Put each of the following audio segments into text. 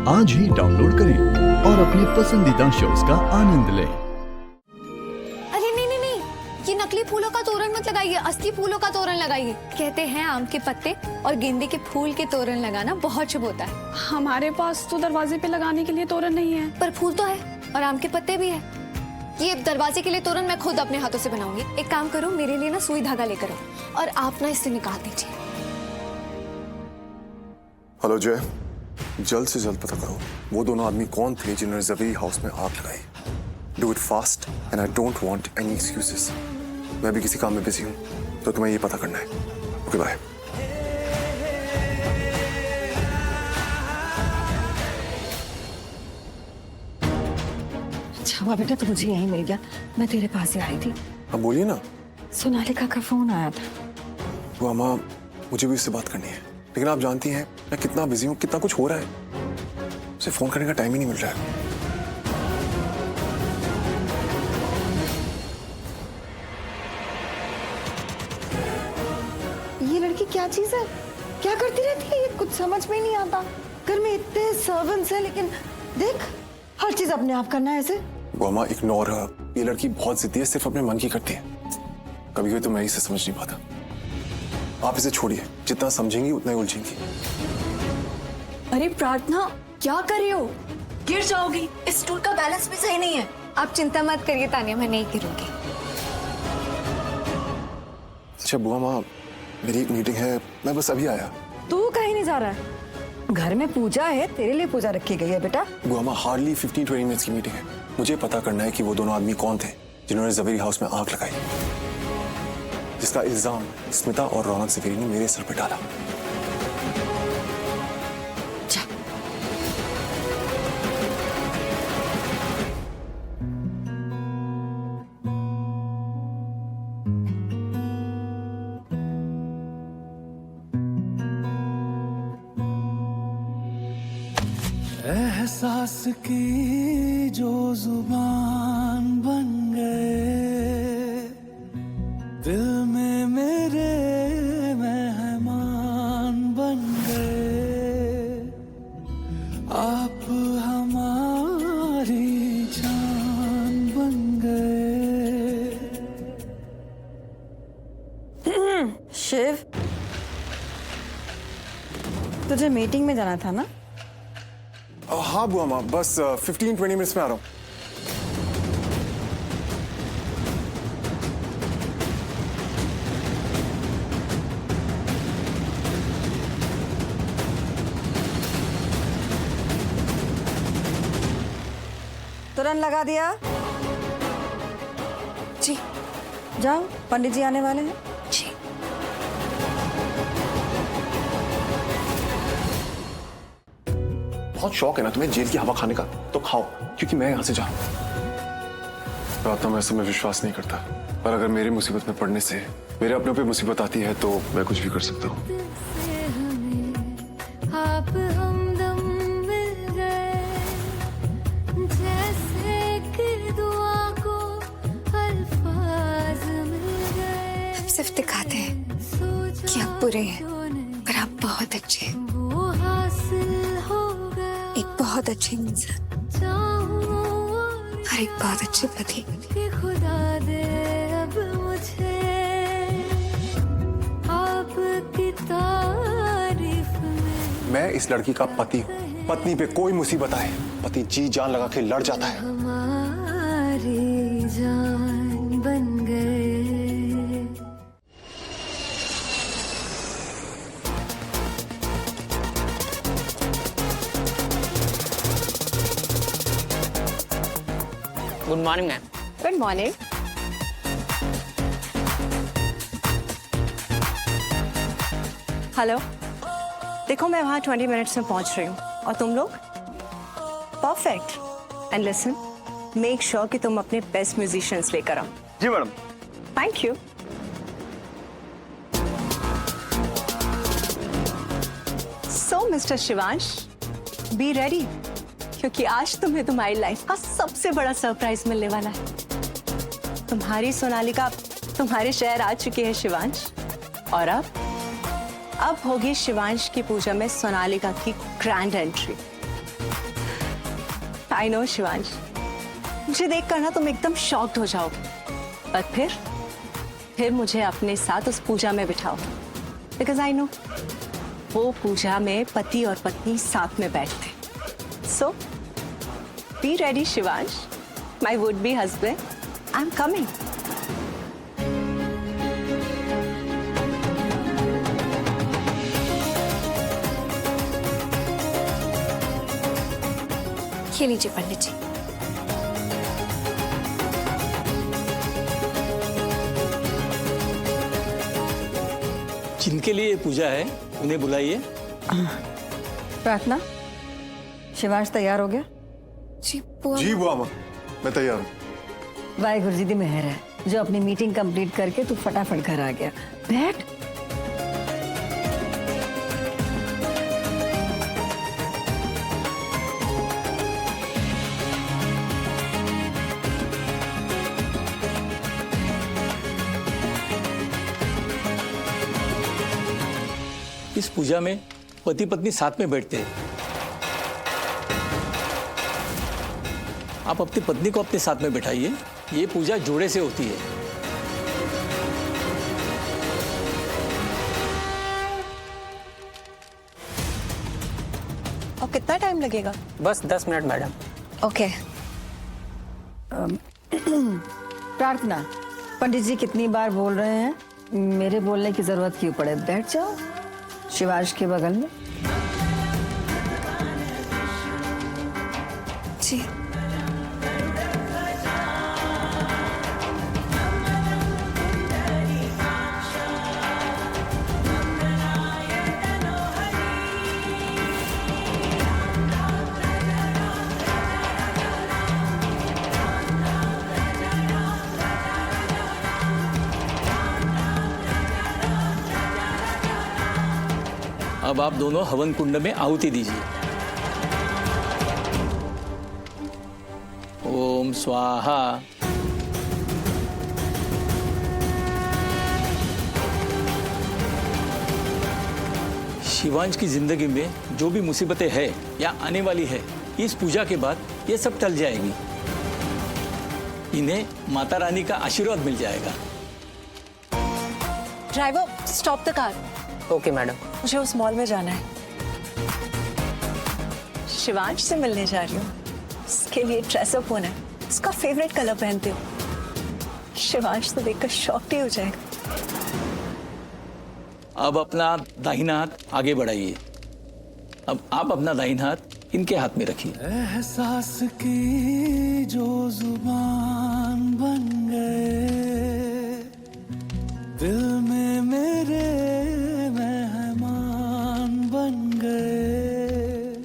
आज ही डाउनलोड करें और अपने पसंदीदा शोज का आनंद लें। अरे नहीं नहीं नहीं, ये नकली फूलों का तोरण मत लगाइए, असली फूलों का तोरण लगाइए। कहते हैं आम के पत्ते और गेंदे के फूल के तोरण लगाना बहुत शुभ होता है। हमारे पास तो दरवाजे पे लगाने के लिए तोरण नहीं है। पर फूल तो है और आम के पत्ते भी है। ये दरवाजे के लिए तोरण मैं खुद अपने हाथों से बनाऊंगी। एक काम करो, मेरे लिए ना सुई धागा लेकर आओ और आप ना इससे निकाल दीजिए। हेलो जय, जल्द से जल्द पता करो वो दोनों आदमी कौन थे जिन्होंने जवेरी हाउस में आग लगाई। Do it fast and I don't want any excuses. मैं भी किसी काम में बिजी हूँ, तो तुम्हें ये पता करना है। Okay bye. अच्छा बेटा, तो मुझे यहीं मिल गया। मैं तेरे पास ही आई थी। अब बोलिए ना। सोनालिका का फोन आया था। वो अम्मा, मुझे भी उससे बात करनी है, लेकिन आप जानती हैं मैं कितना बिजी हूँ, कितना कुछ हो रहा है, उसे फोन करने का टाइम ही नहीं मिल रहा है। ये लड़की क्या चीज है, क्या करती रहती है, ये कुछ समझ में नहीं आता। घर में इतने सर्वेंट्स हैं, लेकिन देख हर चीज अपने आप करना है ऐसे। वो अम्मा इग्नोर है, ये लड़की बहुत जिद्दी है, सिर्फ अपने मन की करती है। कभी कभी तो मैं इसे समझ नहीं पाता। आप इसे छोड़िए, जितना समझेंगी उतना ही उलझेंगी। अरे प्रार्थना, क्या कर रही हो? गिर जाओगी, इस स्टूल का बैलेंस भी सही नहीं है। आप चिंता मत करिए तानिया, मैं नहीं गिरूंगी। अच्छा बुआ माँ, मेरी एक मीटिंग है, मैं बस अभी आया। तू कहीं नहीं जा रहा है, घर में पूजा है, तेरे लिए पूजा रखी गई है बेटा। बुआ माँ, हार्डली 15-20 मिनट्स की मीटिंग है। मुझे पता करना है कि वो दोनों आदमी कौन थे जिन्होंने जवेरी हाउस में आग लगाई, जिसका इल्जाम स्मिता और रौनक जवेरी ने मेरे सर पर डाला। एहसास की जो जुबान बन गए, दिल में मेरे मेहमान बन गए, आप हमारी जान बन गए। शिव, तुझे मीटिंग में जाना था ना? हाँ बुआ माँ, बस 15-20 मिनट्स में आ रहा हूँ। तुरंत लगा दिया? जी जाओ, पंडित जी आने वाले हैं। जी। बहुत शौक है ना तुम्हें जेल की हवा खाने का, तो खाओ, क्योंकि मैं यहाँ से जा रहा हूँ। प्रार्थना, मैं सब में विश्वास नहीं करता, पर अगर मेरी मुसीबत में पड़ने से मेरे अपनों पे मुसीबत आती है तो मैं कुछ भी कर सकता हूँ। हम सिर्फ दिखाते हैं कि आप बुरे हैं, पर आप बहुत अच्छे हैं। एक बहुत अच्छे इंसान और एक बहुत अच्छे पति। खुदा दे अब मुझे आपकी तारीफ में। मैं इस लड़की का पति हूँ। पत्नी पे कोई मुसीबत आए, पति जी जान लगा के लड़ जाता है। हमारी जान बन गए। Good morning ma'am. Good morning. Hello, देखो मैं वहाँ 20 मिनट्स में पहुँच रही हूँ और तुम लोग? Perfect. And listen, make sure कि तुम अपने बेस्ट म्यूजिशियंस लेकर आओ। जी madam. Thank you. So mister Shivansh, be ready, क्योंकि आज तुम्हें तुम्हारी लाइफ का सबसे बड़ा सरप्राइज मिलने वाला है। तुम्हारी सोनालिका तुम्हारे शहर आ चुकी है शिवांश, और अब होगी शिवांश की पूजा में सोनालिका की grand entry. I know Shivansh, मुझे देखकर ना तुम एकदम शॉक्ड हो जाओगे, पर फिर मुझे अपने साथ उस पूजा में बिठाओ, बिकॉज आई नो वो पूजा में पति और पत्नी साथ में बैठते। So be ready Shivansh, my would be husband, I am coming. ये लीजिए पंडित जी। जिनके लिए ये पूजा है उन्हें बुलाइए। प्रार्थना, शिवांश तैयार हो गया? जी बुआ। जी बुआ माँ, मैं तैयार हूँ। वाहिगुरु जी दी मेहर है जो अपनी मीटिंग कंप्लीट करके तू फटाफट घर आ गया। बैठ। इस पूजा में पति पत्नी साथ में बैठते हैं। आप अपनी पत्नी को अपने साथ में बैठाइए। ये पूजा जोड़े से होती है। और कितना टाइम लगेगा? बस 10 मिनट मैडम। ओके। प्रार्थना, पंडित जी कितनी बार बोल रहे हैं, मेरे बोलने की जरूरत क्यों पड़े? बैठ जाओ शिवांश के बगल में। जी। अब आप दोनों हवन कुंड में आहुति दीजिए। ओम स्वाहा। शिवांश की जिंदगी में जो भी मुसीबतें हैं या आने वाली है, इस पूजा के बाद ये सब टल जाएगी। इन्हें माता रानी का आशीर्वाद मिल जाएगा। Driver, stop the car. Okay madam. मुझे उस मॉल में जाना है। शिवांश से मिलने जा रही हूँ। इसके लिए ड्रेसअप होना है। उसका फेवरेट कलर पहनते हो। शिवांश तो देखकर शॉक्ड ही हो जाएगा। अब अपना दाहिना हाथ आगे बढ़ाइए। अब आप अपना दाहिना हाथ इनके हाथ में रखिए। एहसास की जो जुबान बन गए, दिल में मेरे मेहमान बन गए,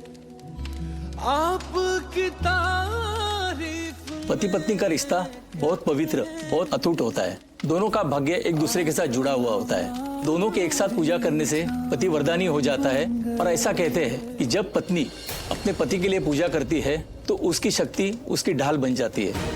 आपकी तारीफ। पति पत्नी का रिश्ता बहुत पवित्र, बहुत अटूट होता है। दोनों का भाग्य एक दूसरे के साथ जुड़ा हुआ होता है। दोनों के एक साथ पूजा करने से पति वरदानी हो जाता है। और ऐसा कहते हैं कि जब पत्नी अपने पति के लिए पूजा करती है तो उसकी शक्ति उसकी ढाल बन जाती है।